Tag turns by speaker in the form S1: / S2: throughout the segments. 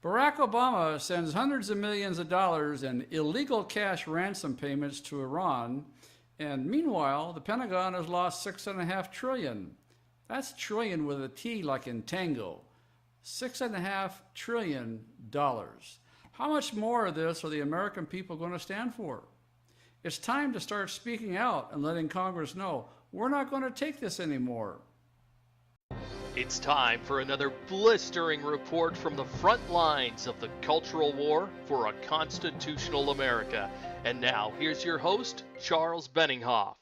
S1: Barack Obama sends hundreds of millions of dollars in illegal cash ransom payments to Iran, and meanwhile, the Pentagon has lost $6.5 trillion. That's trillion with a T like in tango. $6.5 trillion. How much more of this are the American people going to stand for? It's time to start speaking out and letting Congress know we're not going to take this anymore.
S2: It's time for another blistering report from the front lines of the cultural war for a constitutional America. And now, here's your host, Charles Benninghoff.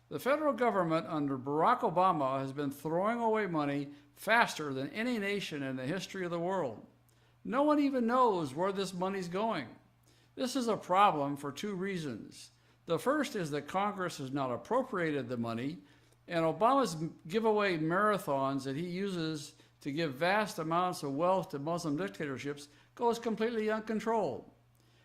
S1: The federal government under Barack Obama has been throwing away money faster than any nation in the history of the world. No one even knows where this money's going. This is a problem for two reasons. The first is that Congress has not appropriated the money, and Obama's giveaway marathons that he uses to give vast amounts of wealth to Muslim dictatorships goes completely uncontrolled.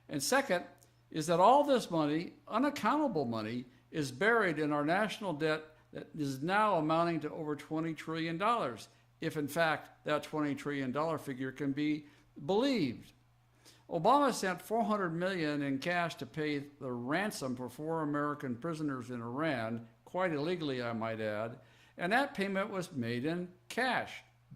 S1: And second is that all this money, unaccountable money, is buried in our national debt that is now amounting to over $20 trillion, if in fact that $20 trillion figure can be believed. Obama sent $400 million in cash to pay the ransom for 4 American prisoners in Iran, quite illegally I might add, and that payment was made in cash,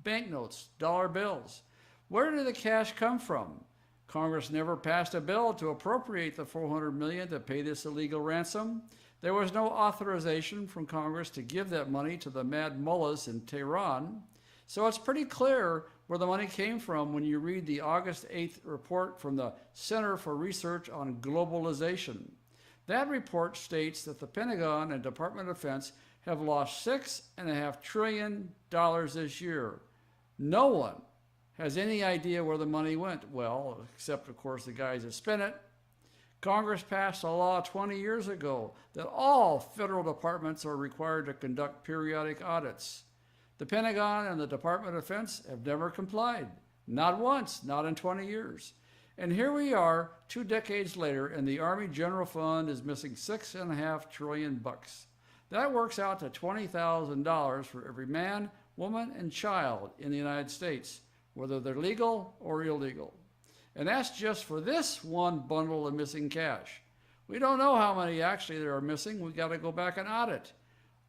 S1: banknotes, dollar bills. Where did the cash come from? Congress never passed a bill to appropriate the $400 million to pay this illegal ransom. There was no authorization from Congress to give that money to the mad mullahs in Tehran. So it's pretty clear where the money came from when you read the August 8th report from the Center for Research on Globalization. That report states that the Pentagon and Department of Defense have lost $6.5 trillion this year. No one has any idea where the money went. Well, except of course the guys that spent it. Congress passed a law 20 years ago that all federal departments are required to conduct periodic audits. The Pentagon and the Department of Defense have never complied. Not once, not in 20 years. And here we are 2 decades later, and the Army General Fund is missing $6.5 trillion. That works out to $20,000 for every man, woman, and child in the United States, whether they're legal or illegal. And that's just for this one bundle of missing cash. We don't know how many actually there are missing. We got to go back and audit.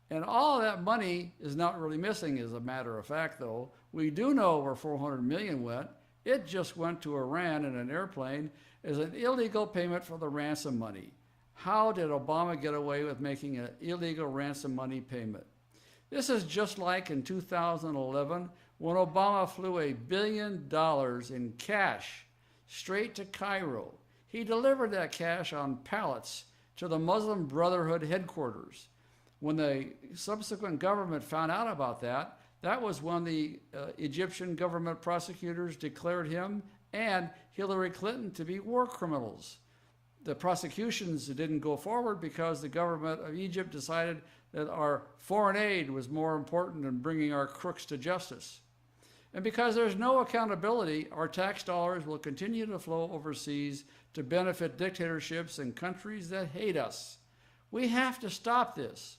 S1: And all of that money is not really missing, as a matter of fact, though. We do know where $400 million went. It just went to Iran in an airplane as an illegal payment for the ransom money. How did Obama get away with making an illegal ransom money payment? This is just like in 2011 when Obama flew $1 billion in cash straight to Cairo. He delivered that cash on pallets to the Muslim Brotherhood headquarters. When the subsequent government found out about that, that was when the Egyptian government prosecutors declared him and Hillary Clinton to be war criminals. The prosecutions didn't go forward because the government of Egypt decided that our foreign aid was more important than bringing our crooks to justice. And because there's no accountability, our tax dollars will continue to flow overseas to benefit dictatorships and countries that hate us. We have to stop this.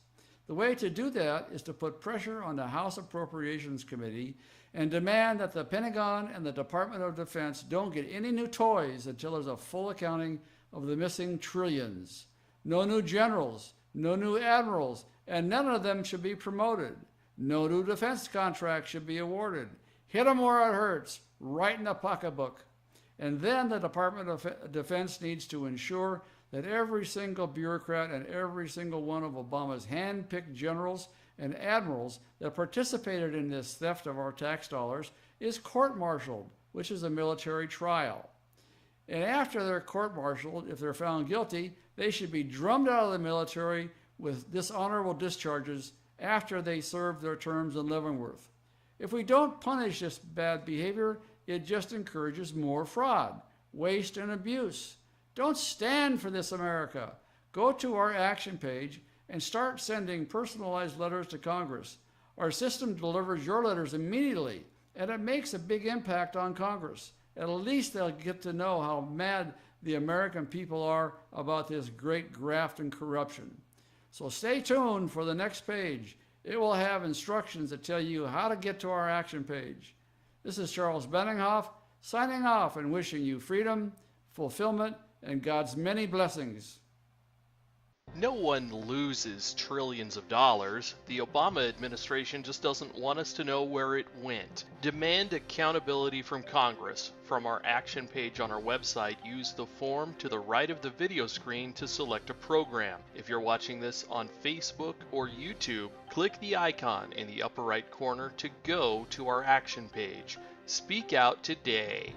S1: The way to do that is to put pressure on the House Appropriations Committee and demand that the Pentagon and the Department of Defense don't get any new toys until there's a full accounting of the missing trillions. No new generals, no new admirals, and none of them should be promoted. No new defense contracts should be awarded. Hit them where it hurts, right in the pocketbook. And then the Department of Defense needs to ensure that every single bureaucrat and every single one of Obama's hand-picked generals and admirals that participated in this theft of our tax dollars is court-martialed, which is a military trial. And after they're court-martialed, if they're found guilty, they should be drummed out of the military with dishonorable discharges after they serve their terms in Leavenworth. If we don't punish this bad behavior, it just encourages more fraud, waste, and abuse. Don't stand for this, America. Go to our action page and start sending personalized letters to Congress. Our system delivers your letters immediately, and it makes a big impact on Congress. At least they'll get to know how mad the American people are about this great graft and corruption. So stay tuned for the next page. It will have instructions that tell you how to get to our action page. This is Charles Benninghoff. signing off and wishing you freedom, fulfillment, and God's many blessings.
S2: No one loses trillions of dollars. The Obama administration just doesn't want us to know where it went. Demand accountability from Congress. From our action page on our website, use the form to the right of the video screen to select a program. If you're watching this on Facebook or YouTube, click the icon in the upper right corner to go to our action page. Speak out today.